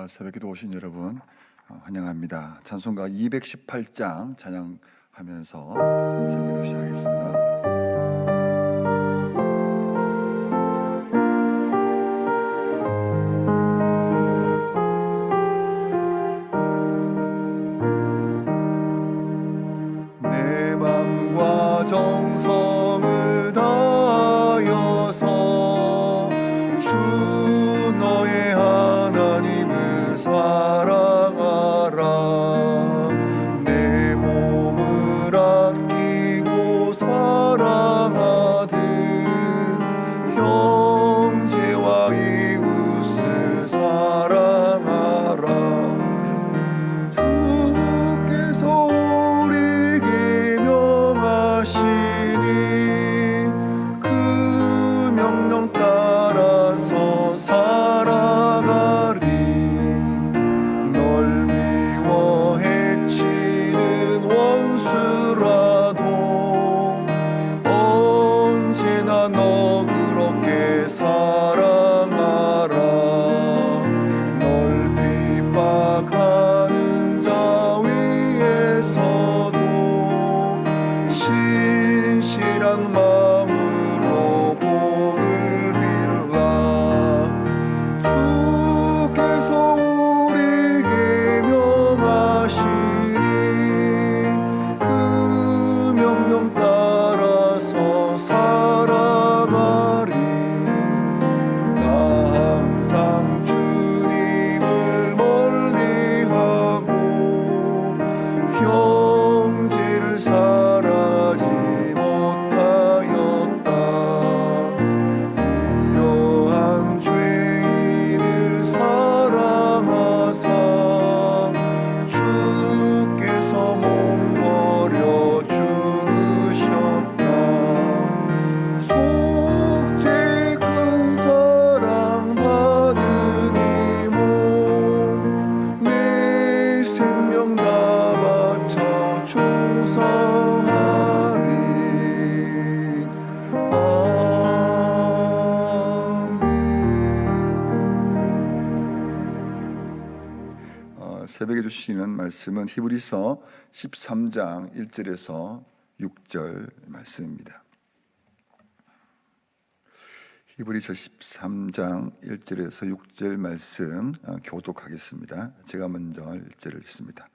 새벽기도 오신 여러분 환영합니다. 찬송가 218장 찬양하면서 새벽기도 시작하겠습니다. 내 맘과 정성을 다하여서 주 너의 하나님을 사랑하라. 내 몸을 아끼고 사랑하듯 형제와 이웃을 사랑하라. 주께서 우리에게 명하시니 그 명령 따라서 살아가리. 널 미워 해치는 원수라도 언제나 너 그렇게 사랑하라. 널 핍박하는 자 위에서도 신실한 마음으로 복을 빌라. 주께서 우리에게 명하시니 그 명령 따라서 살아가리. 나 항상 주님을 멀리하고 형제를 사랑하지 못하였다. 이러한 죄인을 사랑하사 주께서 몸버려 죽으셨다. 속죄 큰 사랑 받으니 몸 내 생명 다 바쳐 충성하리. 아멘. 새벽에 주시는 말씀은 히브리서 13장 1절에서 6절 말씀입니다. 히브리서 13장 1절에서 6절 말씀 교독하겠습니다. 제가 먼저 1절을 읽습니다.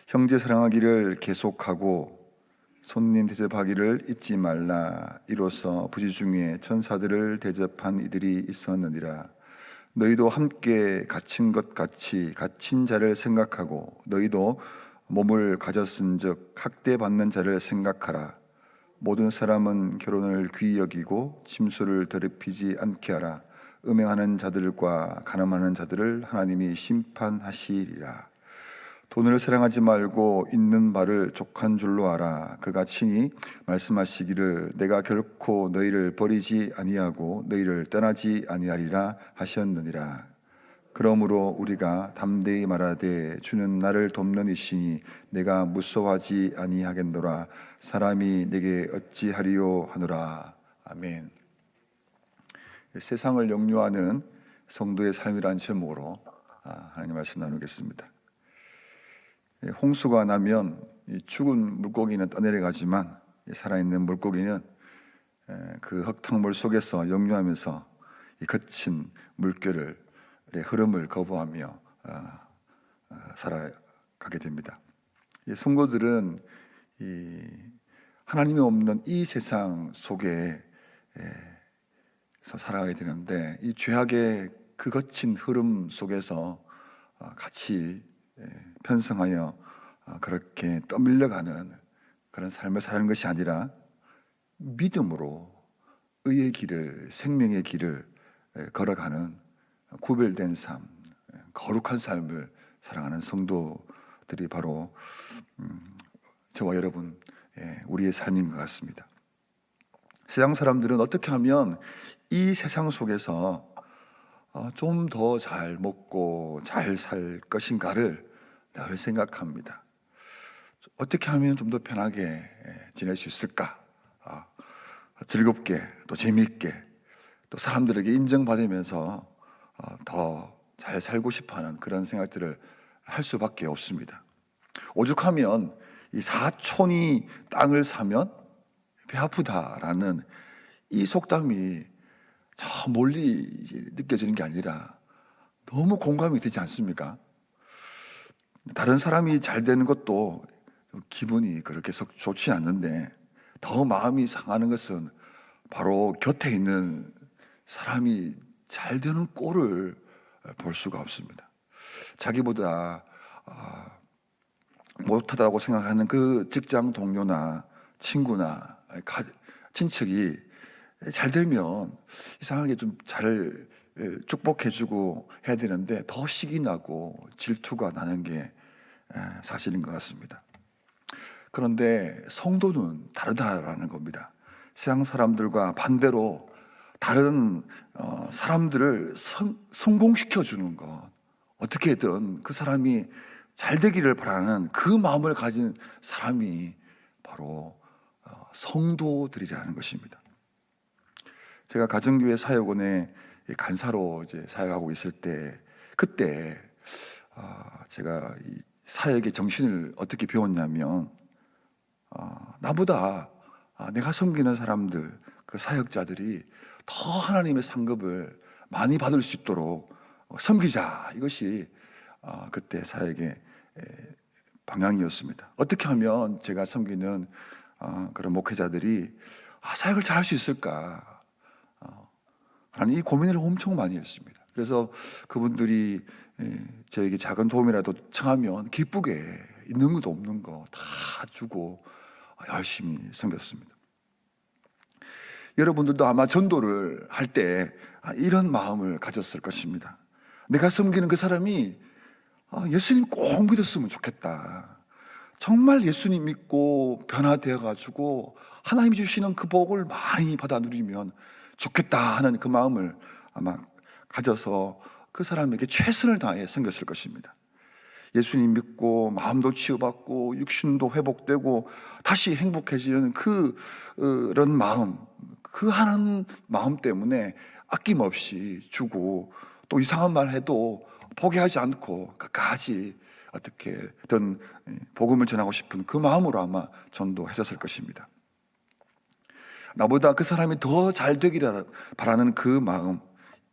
형제 사랑하기를 계속하고 손님 대접하기를 잊지 말라. 이로써 부지 중에 천사들을 대접한 이들이 있었느니라. 너희도 함께 갇힌 것 같이 갇힌 자를 생각하고 너희도 몸을 가졌은즉 학대받는 자를 생각하라. 모든 사람은 결혼을 귀히 여기고 침소를 더럽히지 않게 하라. 음행하는 자들과 간음하는 자들을 하나님이 심판하시리라. 돈을 사랑하지 말고 있는 바를 족한 줄로 알아. 그가 친히 말씀하시기를 내가 결코 너희를 버리지 아니하고 너희를 떠나지 아니하리라 하셨느니라. 그러므로 우리가 담대히 말하되 주는 나를 돕는 이시니 내가 무서워하지 아니하겠노라. 사람이 내게 어찌하리요 하노라. 아멘. 세상을 역류하는 성도의 삶이라는 제목으로 하나님 말씀 나누겠습니다. 홍수가 나면 죽은 물고기는 떠내려가지만 살아있는 물고기는 그 흙탕물 속에서 역류하면서 이 거친 물결의 흐름을 거부하며 살아가게 됩니다. 성도들은 하나님이 없는 이 세상 속에서 살아가게 되는데 이 죄악의 그 거친 흐름 속에서 같이 편성하여 그렇게 떠밀려가는 그런 삶을 사는 것이 아니라 믿음으로 의의 길을, 생명의 길을 걸어가는 구별된 삶, 거룩한 삶을 살아가는 성도들이 바로 저와 여러분, 우리의 삶인 것 같습니다. 세상 사람들은 어떻게 하면 이 세상 속에서 좀 더 잘 먹고 잘 살 것인가를 늘 생각합니다. 어떻게 하면 좀 더 편하게 지낼 수 있을까? 즐겁게 또 재미있게 또 사람들에게 인정받으면서 더 잘 살고 싶어하는 그런 생각들을 할 수밖에 없습니다. 오죽하면 이 사촌이 땅을 사면 배 아프다라는 이 속담이 저 멀리 이제 느껴지는 게 아니라 너무 공감이 되지 않습니까? 다른 사람이 잘 되는 것도 기분이 그렇게 썩 좋지 않는데 더 마음이 상하는 것은 바로 곁에 있는 사람이 잘 되는 꼴을 볼 수가 없습니다. 자기보다 못하다고 생각하는 그 직장 동료나 친구나 친척이 잘 되면 이상하게 좀 잘 축복해주고 해야 되는데 더 식이 나고 질투가 나는 게 사실인 것 같습니다. 그런데 성도는 다르다라는 겁니다. 세상 사람들과 반대로 다른 사람들을 성공시켜 주는 것, 어떻게든 그 사람이 잘 되기를 바라는 그 마음을 가진 사람이 바로 성도들이라는 것입니다. 제가 가정교회 사역원에 간사로 이제 사역하고 있을 때, 그때 제가 이 사역의 정신을 어떻게 배웠냐면, 나보다 내가 섬기는 사람들, 그 사역자들이 더 하나님의 상급을 많이 받을 수 있도록 섬기자. 이것이 그때 사역의 방향이었습니다. 어떻게 하면 제가 섬기는 그런 목회자들이 사역을 잘 할 수 있을까? 하는 이 고민을 엄청 많이 했습니다. 그래서 그분들이 저에게 작은 도움이라도 청하면 기쁘게 있는 것도 없는 거 다 주고 열심히 섬겼습니다. 여러분들도 아마 전도를 할 때 이런 마음을 가졌을 것입니다. 내가 섬기는 그 사람이 예수님 꼭 믿었으면 좋겠다. 정말 예수님 믿고 변화되어 가지고 하나님이 주시는 그 복을 많이 받아 누리면 좋겠다 하는 그 마음을 아마 가져서 그 사람에게 최선을 다해 섬겼을 것입니다. 예수님 믿고 마음도 치유받고 육신도 회복되고 다시 행복해지는 그런 마음, 그 하는 마음 때문에 아낌없이 주고 또 이상한 말 해도 포기하지 않고 끝까지 어떻게든 복음을 전하고 싶은 그 마음으로 아마 전도했었을 것입니다. 나보다 그 사람이 더 잘 되기를 바라는 그 마음,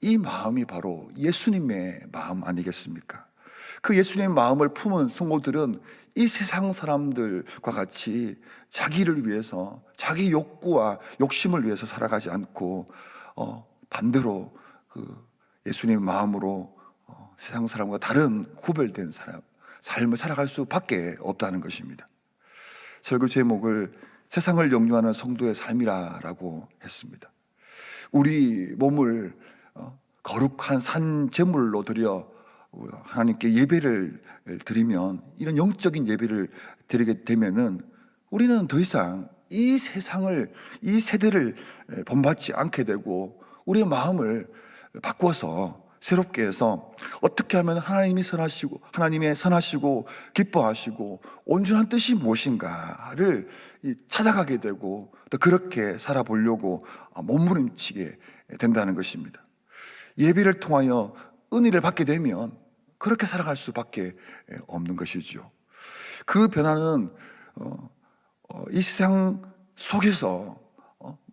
이 마음이 바로 예수님의 마음 아니겠습니까? 그 예수님의 마음을 품은 성도들은 이 세상 사람들과 같이 자기를 위해서, 자기 욕구와 욕심을 위해서 살아가지 않고 반대로 그 예수님의 마음으로 세상 사람과 다른 구별된 삶을 살아갈 수밖에 없다는 것입니다. 설교 제목을 세상을 영유하는 성도의 삶이라고 했습니다. 우리 몸을 거룩한 산 제물로 드려 하나님께 예배를 드리면, 이런 영적인 예배를 드리게 되면은 우리는 더 이상 이 세상을, 이 세대를 본받지 않게 되고 우리의 마음을 바꿔서 새롭게 해서 어떻게 하면 하나님이 선하시고, 하나님의 선하시고 기뻐하시고 온전한 뜻이 무엇인가를 찾아가게 되고 또 그렇게 살아보려고 몸부림치게 된다는 것입니다. 예배를 통하여 은혜를 받게 되면 그렇게 살아갈 수밖에 없는 것이죠. 그 변화는 이 세상 속에서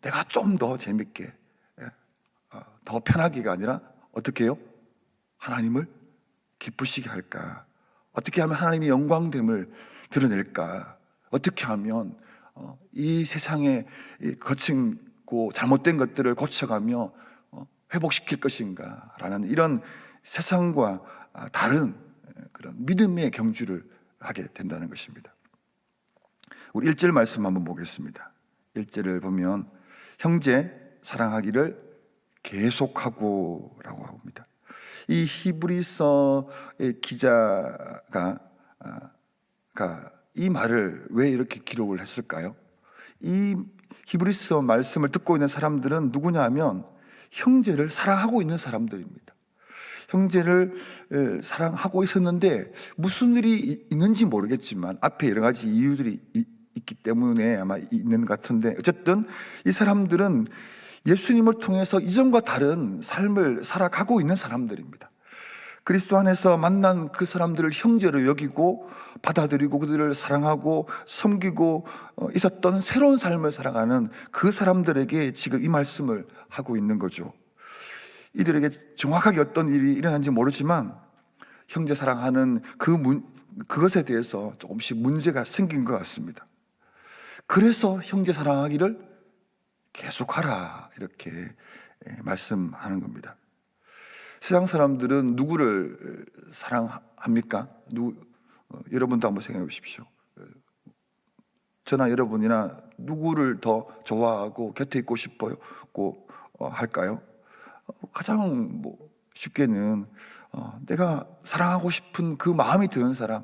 내가 좀 더 재밌게, 더 편하기가 아니라 어떻게 해요? 하나님을 기쁘시게 할까? 어떻게 하면 하나님의 영광됨을 드러낼까? 어떻게 하면 이 세상에 거친고 잘못된 것들을 고쳐가며 회복시킬 것인가? 라는 이런 세상과 다른 그런 믿음의 경주를 하게 된다는 것입니다. 우리 1절 말씀 한번 보겠습니다. 1절을 보면 형제 사랑하기를 계속하고 라고 합니다. 이 히브리서의 기자가 이 말을 왜 이렇게 기록을 했을까요? 이 히브리서 말씀을 듣고 있는 사람들은 누구냐 하면 형제를 사랑하고 있는 사람들입니다. 형제를 사랑하고 있었는데 무슨 일이 있는지 모르겠지만 앞에 여러 가지 이유들이 있기 때문에 아마 있는 것 같은데, 어쨌든 이 사람들은 예수님을 통해서 이전과 다른 삶을 살아가고 있는 사람들입니다. 그리스도 안에서 만난 그 사람들을 형제로 여기고 받아들이고 그들을 사랑하고 섬기고 있었던 새로운 삶을 살아가는 그 사람들에게 지금 이 말씀을 하고 있는 거죠. 이들에게 정확하게 어떤 일이 일어난지 모르지만 형제 사랑하는 그것에 대해서 조금씩 문제가 생긴 것 같습니다. 그래서 형제 사랑하기를 계속하라 이렇게 말씀하는 겁니다. 세상 사람들은 누구를 사랑합니까? 여러분도 한번 생각해 보십시오. 저나 여러분이나 누구를 더 좋아하고 곁에 있고 싶어요? 할까요? 가장 쉽게는 내가 사랑하고 싶은 그 마음이 드는 사람,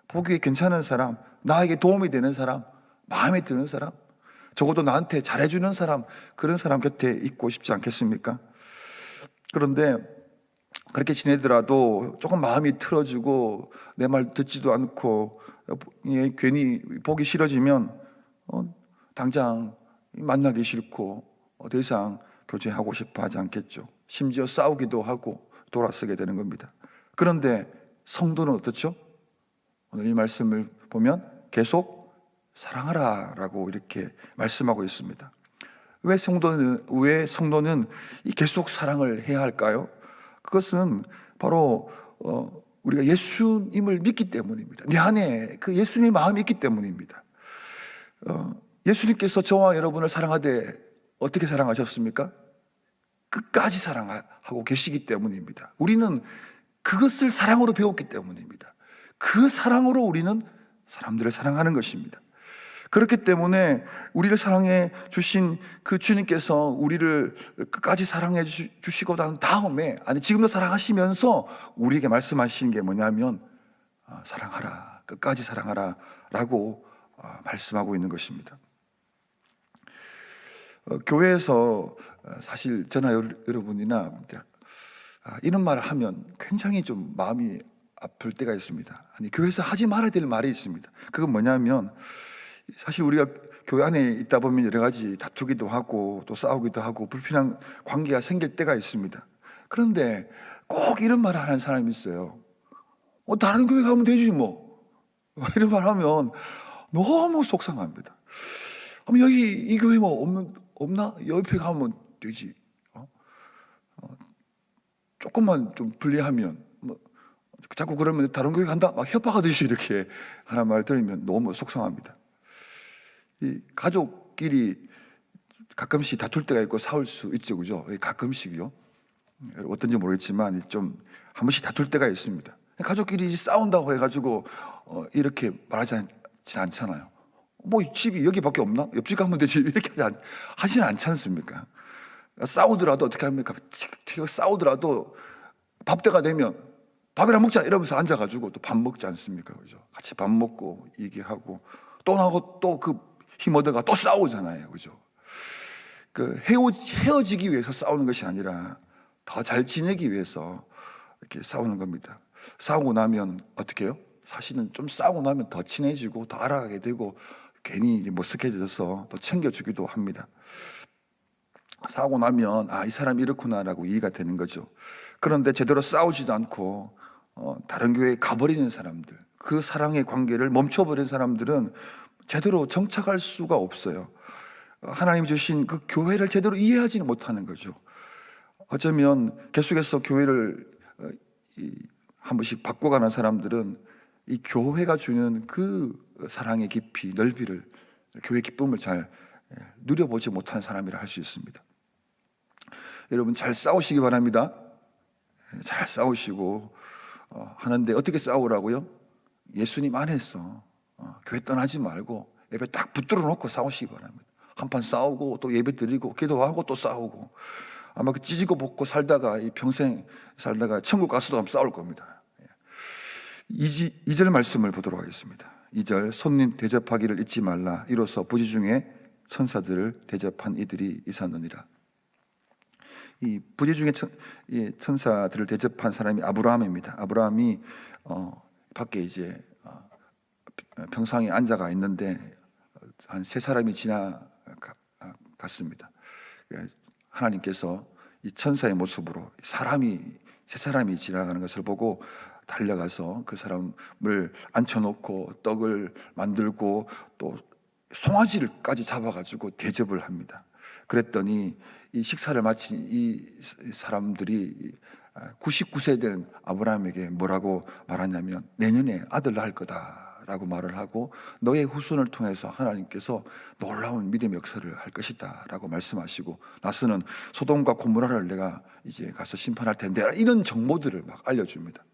보기에 괜찮은 사람, 나에게 도움이 되는 사람, 마음에 드는 사람, 적어도 나한테 잘해주는 사람, 그런 사람 곁에 있고 싶지 않겠습니까? 그런데 그렇게 지내더라도 조금 마음이 틀어지고 내 말 듣지도 않고 괜히 보기 싫어지면 당장 만나기 싫고 더 이상 교제하고 싶어 하지 않겠죠. 심지어 싸우기도 하고 돌아서게 되는 겁니다. 그런데 성도는 어떻죠? 오늘 이 말씀을 보면 계속 사랑하라 라고 이렇게 말씀하고 있습니다. 왜 성도는 이 계속 사랑을 해야 할까요? 그것은 바로 우리가 예수님을 믿기 때문입니다. 내 안에 그 예수님의 마음이 있기 때문입니다. 예수님께서 저와 여러분을 사랑하되 어떻게 사랑하셨습니까? 끝까지 사랑하고 계시기 때문입니다. 우리는 그것을 사랑으로 배웠기 때문입니다. 그 사랑으로 우리는 사람들을 사랑하는 것입니다. 그렇기 때문에 우리를 사랑해 주신 그 주님께서 우리를 끝까지 사랑해 주시고 난 다음에, 지금도 사랑하시면서 우리에게 말씀하시는 게 뭐냐면 사랑하라, 끝까지 사랑하라 라고 말씀하고 있는 것입니다. 교회에서 사실 저나 여러분이나 이런 말을 하면 굉장히 좀 마음이 아플 때가 있습니다. 교회에서 하지 말아야 될 말이 있습니다. 그건 뭐냐면, 사실 우리가 교회 안에 있다 보면 여러 가지 다투기도 하고 또 싸우기도 하고 불편한 관계가 생길 때가 있습니다. 그런데 꼭 이런 말을 하는 사람이 있어요. 다른 교회 가면 되지 뭐. 이런 말 하면 너무 속상합니다. 여기 이 교회 없나? 옆에 가면 되지. 조금만 좀 불리하면 자꾸 그러면 다른 교회 간다? 막 협박하듯이 이렇게 하는 말 들으면 너무 속상합니다. 이 가족끼리 가끔씩 다툴 때가 있고 싸울 수 있죠, 그죠? 가끔씩요. 어떤지 모르겠지만 좀 한 번씩 다툴 때가 있습니다. 가족끼리 싸운다고 해가지고 이렇게 말하지 않잖아요. 집이 여기밖에 없나? 옆집 가면 되지 이렇게 하지는 않지 않습니까? 싸우더라도 어떻게 합니까? 싸우더라도 밥 때가 되면 밥이랑 먹자 이러면서 앉아가지고 또 밥 먹지 않습니까? 그죠? 같이 밥 먹고 얘기하고 또 나고 또 그 힘 얻어가 또 싸우잖아요. 그죠? 헤어지기 위해서 싸우는 것이 아니라 더 잘 지내기 위해서 이렇게 싸우는 겁니다. 싸우고 나면 어떻게 해요? 사실은 좀 싸우고 나면 더 친해지고 더 알아가게 되고 괜히 머쓱해져서 더 챙겨주기도 합니다. 싸우고 나면 이 사람이 이렇구나라고 이해가 되는 거죠. 그런데 제대로 싸우지도 않고 다른 교회에 가버리는 사람들, 그 사랑의 관계를 멈춰버린 사람들은 제대로 정착할 수가 없어요. 하나님이 주신 그 교회를 제대로 이해하지는 못하는 거죠. 어쩌면 계속해서 교회를 한 번씩 바꿔가는 사람들은 이 교회가 주는 그 사랑의 깊이, 넓이를, 교회 기쁨을 잘 누려보지 못한 사람이라 할 수 있습니다. 여러분 잘 싸우시기 바랍니다. 잘 싸우시고 하는데 어떻게 싸우라고요? 예수님 안에서 교회 떠나지 말고 예배 딱 붙들어 놓고 싸우시기 바랍니다. 한판 싸우고 또 예배 드리고 기도하고 또 싸우고 아마 그 찢고 볶고 살다가 평생 살다가 천국 가서도 싸울 겁니다. 2절 말씀을 보도록 하겠습니다. 2절 손님 대접하기를 잊지 말라. 이로써 부지 중에 천사들을 대접한 이들이 있었느니라. 이 부지 중에 천사들을 대접한 사람이 아브라함입니다. 아브라함이 밖에 이제 평상에 앉아가 있는데 한 세 사람이 지나갔습니다. 하나님께서 이 천사의 모습으로 세 사람이 지나가는 것을 보고 달려가서 그 사람을 앉혀놓고 떡을 만들고 또 송아지를까지 잡아가지고 대접을 합니다. 그랬더니 이 식사를 마친 이 사람들이 99세 된 아브라함에게 뭐라고 말하냐면 내년에 아들 낳을 거다라고 말을 하고 너의 후손을 통해서 하나님께서 놀라운 믿음의 역사를 할 것이다 라고 말씀하시고 나서는 소돔과 고모라를 내가 이제 가서 심판할 텐데 이런 정보들을 막 알려줍니다.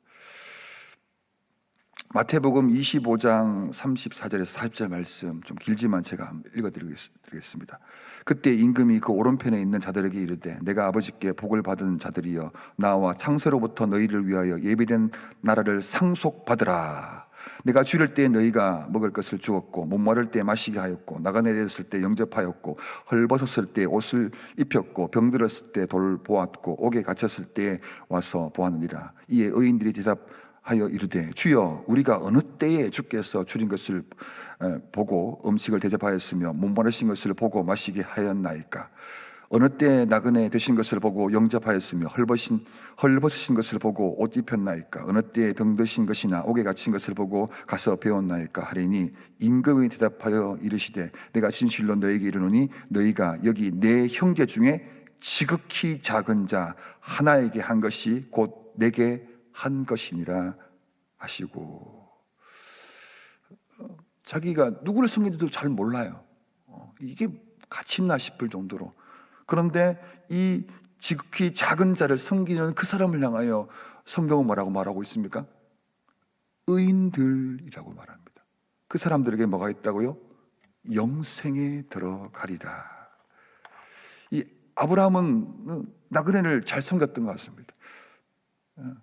마태복음 25장 34절에서 40절 말씀 좀 길지만 제가 읽어드리겠습니다. 그때 임금이 그 오른편에 있는 자들에게 이르되 내가 아버지께 복을 받은 자들이여 나와 창세로부터 너희를 위하여 예비된 나라를 상속받으라. 내가 줄일 때 너희가 먹을 것을 주었고 목마를 때 마시게 하였고 나가내렸을 때 영접하였고 헐벗었을 때 옷을 입혔고 병들었을 때 돌 보았고 옥에 갇혔을 때 와서 보았느니라. 이에 의인들이 대답하여 이르되 주여 우리가 어느 때에 주께서 줄인 것을 보고 음식을 대접하였으며 목마르신 것을 보고 마시게 하였나이까? 어느 때 나그네 되신 것을 보고 영접하였으며 헐벗으신 것을 보고 옷 입혔나이까? 어느 때 병드신 것이나 옥에 갇힌 것을 보고 가서 배웠나이까? 하리니 임금이 대답하여 이르시되 내가 진실로 너희에게 이르노니 너희가 여기 내 형제 중에 지극히 작은 자 하나에게 한 것이 곧 내게 한 것이니라 하시고, 자기가 누구를 섬기는지도 잘 몰라요. 이게 가치 있나 싶을 정도로. 그런데 이 지극히 작은 자를 섬기는 그 사람을 향하여 성경은 뭐라고 말하고 있습니까? 의인들이라고 말합니다. 그 사람들에게 뭐가 있다고요? 영생에 들어가리라. 이 아브라함은 나그네를 잘 섬겼던 것 같습니다.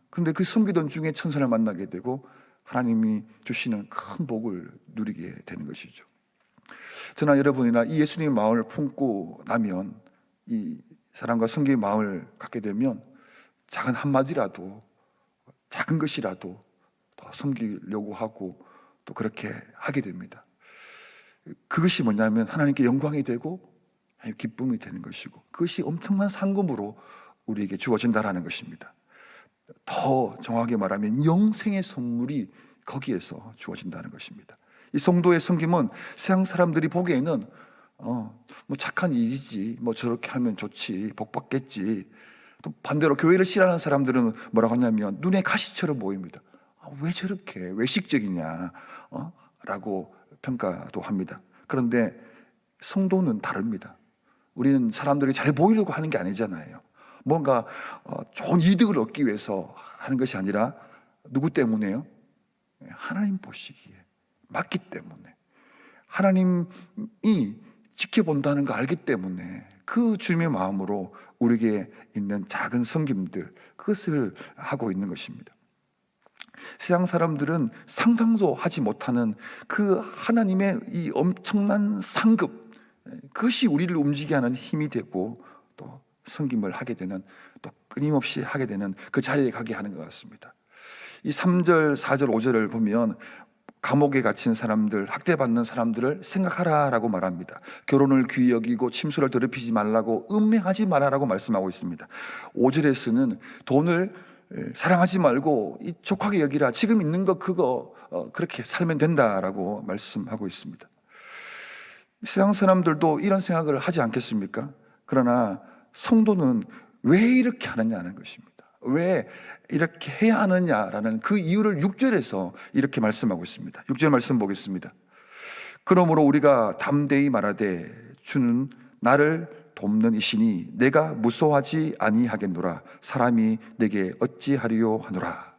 근데 그 섬기던 중에 천사를 만나게 되고 하나님이 주시는 큰 복을 누리게 되는 것이죠. 저나 여러분이나 이 예수님의 마음을 품고 나면, 이 사랑과 섬김의 마음을 갖게 되면 작은 한마디라도, 작은 것이라도 더 섬기려고 하고 또 그렇게 하게 됩니다. 그것이 뭐냐면 하나님께 영광이 되고 기쁨이 되는 것이고, 그것이 엄청난 상금으로 우리에게 주어진다라는 것입니다. 더 정확하게 말하면 영생의 선물이 거기에서 주어진다는 것입니다. 이 성도의 섬김은 세상 사람들이 보기에는 뭐 착한 일이지, 뭐 저렇게 하면 좋지, 복 받겠지. 또 반대로 교회를 싫어하는 사람들은 뭐라고 하냐면 눈에 가시처럼 보입니다. 왜 저렇게 외식적이냐 라고 평가도 합니다. 그런데 성도는 다릅니다. 우리는 사람들이 잘 보이려고 하는 게 아니잖아요. 뭔가 좋은 이득을 얻기 위해서 하는 것이 아니라 누구 때문에요? 하나님 보시기에 맞기 때문에, 하나님이 지켜본다는 거 알기 때문에 그 주님의 마음으로 우리에게 있는 작은 섬김들, 그것을 하고 있는 것입니다. 세상 사람들은 상상도 하지 못하는 그 하나님의 이 엄청난 상급, 그것이 우리를 움직이게 하는 힘이 되고 또 섬김을 하게 되는, 또 끊임없이 하게 되는 그 자리에 가게 하는 것 같습니다. 이 3절, 4절, 5절을 보면 감옥에 갇힌 사람들, 학대받는 사람들을 생각하라라고 말합니다. 결혼을 귀히 여기고 침수를 더럽히지 말라고, 음행하지 말라라고 말씀하고 있습니다. 5절에서는 돈을 사랑하지 말고 이 족하게 여기라, 지금 있는 거 그거 그렇게 살면 된다라고 말씀하고 있습니다. 세상 사람들도 이런 생각을 하지 않겠습니까? 그러나 성도는 왜 이렇게 하느냐는 것입니다. 왜 이렇게 해야 하느냐라는 그 이유를 6절에서 이렇게 말씀하고 있습니다. 6절 말씀 보겠습니다. 그러므로 우리가 담대히 말하되 주는 나를 돕는 이시니 내가 무서워하지 아니하겠노라. 사람이 내게 어찌하리요 하노라.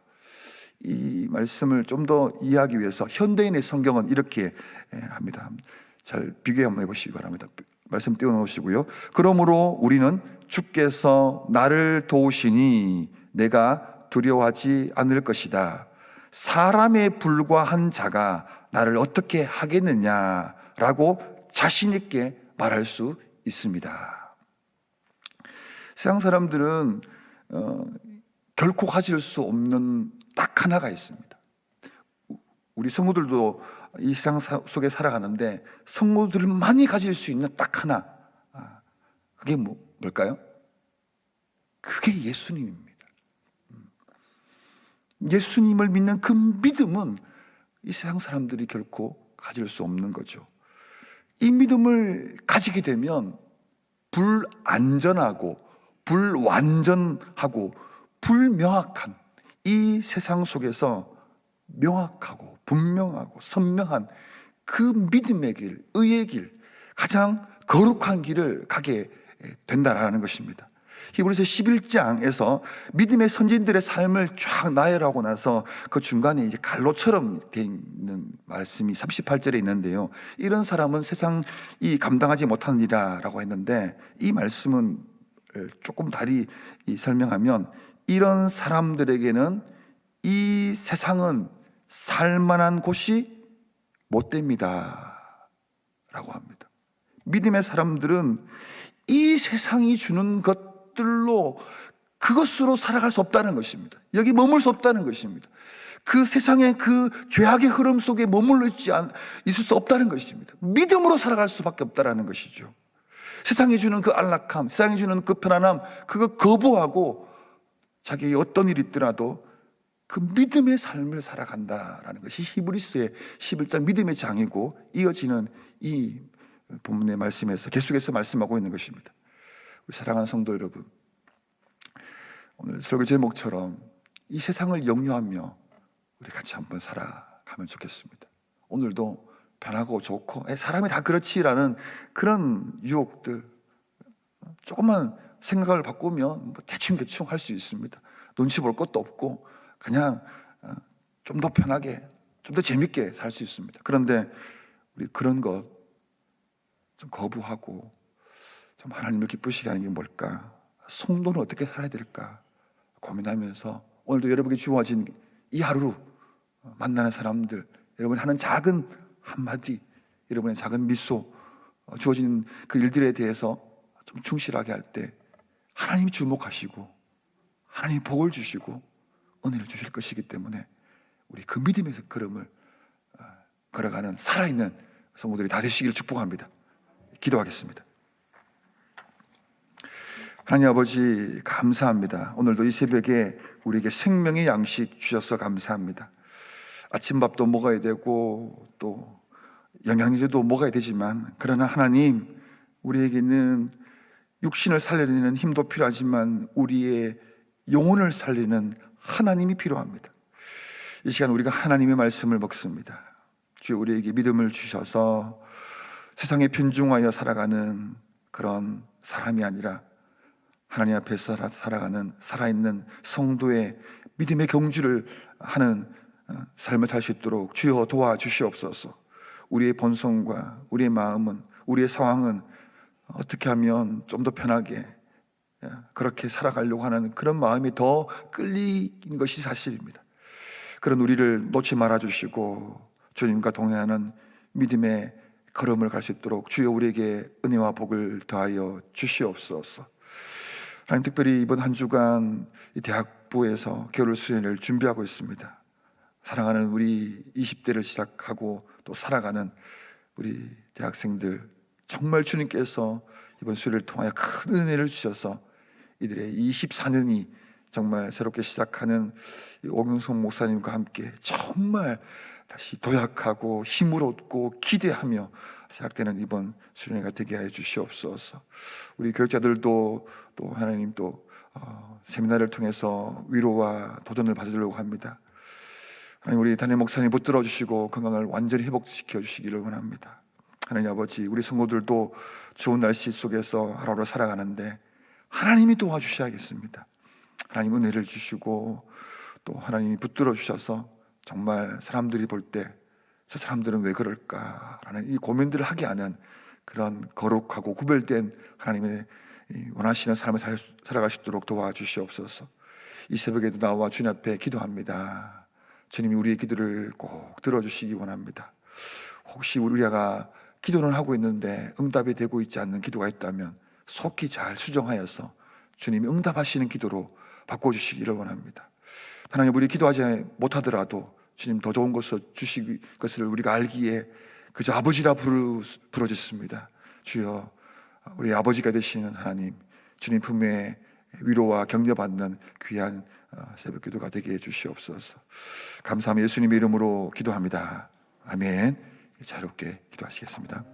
이 말씀을 좀 더 이해하기 위해서 현대인의 성경은 이렇게 합니다. 잘 비교 한번 해보시기 바랍니다. 말씀 띄워놓으시고요. 그러므로 우리는 주께서 나를 도우시니 내가 두려워하지 않을 것이다. 사람에 불과한 자가 나를 어떻게 하겠느냐라고 자신 있게 말할 수 있습니다. 세상 사람들은 결코 가질 수 없는 딱 하나가 있습니다. 우리 성도들도 이 세상 속에 살아가는데 성도들만이 가질 수 있는 딱 하나, 그게 뭘까요? 그게 예수님입니다. 예수님을 믿는 그 믿음은 이 세상 사람들이 결코 가질 수 없는 거죠. 이 믿음을 가지게 되면 불안전하고 불완전하고 불명확한 이 세상 속에서 명확하고 분명하고 선명한 그 믿음의 길, 의의 길, 가장 거룩한 길을 가게 된다라는 것입니다. 히브리서 11장에서 믿음의 선진들의 삶을 쫙 나열하고 나서 그 중간에 이제 갈로처럼 되어 있는 말씀이 38절에 있는데요. 이런 사람은 세상이 감당하지 못하는 이라라고 했는데, 이 말씀은 조금 다리 설명하면, 이런 사람들에게는 이 세상은 살만한 곳이 못 됩니다 라고 합니다. 믿음의 사람들은 이 세상이 주는 것들로, 그것으로 살아갈 수 없다는 것입니다. 여기 머물 수 없다는 것입니다. 그 세상의 그 죄악의 흐름 속에 머물러 있을 수 없다는 것입니다. 믿음으로 살아갈 수밖에 없다는 것이죠. 세상이 주는 그 안락함, 세상이 주는 그 편안함, 그거 거부하고 자기의 어떤 일이 있더라도 그 믿음의 삶을 살아간다라는 것이 히브리서의 11장 믿음의 장이고, 이어지는 이 본문의 말씀에서 계속해서 말씀하고 있는 것입니다. 우리 사랑하는 성도 여러분, 오늘 설교 제목처럼 이 세상을 영유하며 우리 같이 한번 살아가면 좋겠습니다. 오늘도 편하고 좋고 사람이 다 그렇지라는 그런 유혹들, 조금만 생각을 바꾸면 대충 할 수 있습니다. 눈치 볼 것도 없고 그냥 좀 더 편하게, 좀 더 재밌게 살 수 있습니다. 그런데 우리 그런 것 좀 거부하고 좀 하나님을 기쁘시게 하는 게 뭘까? 성도는 어떻게 살아야 될까? 고민하면서 오늘도 여러분에게 주어진 이 하루 만나는 사람들, 여러분이 하는 작은 한마디, 여러분의 작은 미소, 주어진 그 일들에 대해서 좀 충실하게 할 때 하나님이 주목하시고 하나님이 복을 주시고 은혜를 주실 것이기 때문에 우리 그 믿음에서 걸음을 걸어가는 살아있는 성도들이 다 되시기를 축복합니다. 기도하겠습니다. 하나님 아버지, 감사합니다. 오늘도 이 새벽에 우리에게 생명의 양식 주셔서 감사합니다. 아침밥도 먹어야 되고 또 영양제도 먹어야 되지만, 그러나 하나님, 우리에게는 육신을 살려내는 힘도 필요하지만 우리의 영혼을 살리는 하나님이 필요합니다. 이 시간 우리가 하나님의 말씀을 먹습니다. 주여, 우리에게 믿음을 주셔서 세상에 편중하여 살아가는 그런 사람이 아니라 하나님 앞에서 살아가는 살아있는 성도의 믿음의 경주를 하는 삶을 살 수 있도록 주여 도와주시옵소서. 우리의 본성과 우리의 마음은, 우리의 상황은 어떻게 하면 좀 더 편하게 그렇게 살아가려고 하는 그런 마음이 더 끌리는 것이 사실입니다. 그런 우리를 놓지 말아주시고 주님과 동행하는 믿음의 걸음을 갈 수 있도록 주여 우리에게 은혜와 복을 더하여 주시옵소서. 하나님, 특별히 이번 한 주간 이 대학부에서 겨울 수련회를 준비하고 있습니다. 사랑하는 우리 20대를 시작하고 또 살아가는 우리 대학생들, 정말 주님께서 이번 수련회를 통하여 큰 은혜를 주셔서 이들의 24년이 정말 새롭게 시작하는 오경성 목사님과 함께 정말 다시 도약하고 힘을 얻고 기대하며 시작되는 이번 수련회가 되게 하여 주시옵소서. 우리 교육자들도 또 하나님 또 세미나를 통해서 위로와 도전을 받으려고 합니다. 하나님, 우리 담임 목사님 붙들어 주시고 건강을 완전히 회복시켜 주시기를 원합니다. 하나님 아버지, 우리 성도들도 좋은 날씨 속에서 하루하루 살아가는데 하나님이 도와주셔야겠습니다. 하나님 은혜를 주시고 또 하나님이 붙들어 주셔서 정말 사람들이 볼 때 저 사람들은 왜 그럴까라는 이 고민들을 하게 하는 그런 거룩하고 구별된 하나님의 원하시는 삶을 살아갈 수 있도록 도와주시옵소서. 이 새벽에도 나와 주님 앞에 기도합니다. 주님이 우리의 기도를 꼭 들어주시기 원합니다. 혹시 우리가 기도는 하고 있는데 응답이 되고 있지 않는 기도가 있다면 속히 잘 수정하여서 주님이 응답하시는 기도로 바꿔주시기를 원합니다. 하나님, 우리 기도하지 못하더라도 주님 더 좋은 것을 주실 것을 우리가 알기에 그저 아버지라 부르짖습니다. 주여, 우리 아버지가 되시는 하나님, 주님 품에 위로와 격려받는 귀한 새벽 기도가 되게 해 주시옵소서. 감사하며 예수님의 이름으로 기도합니다. 아멘. 자유롭게 기도하시겠습니다.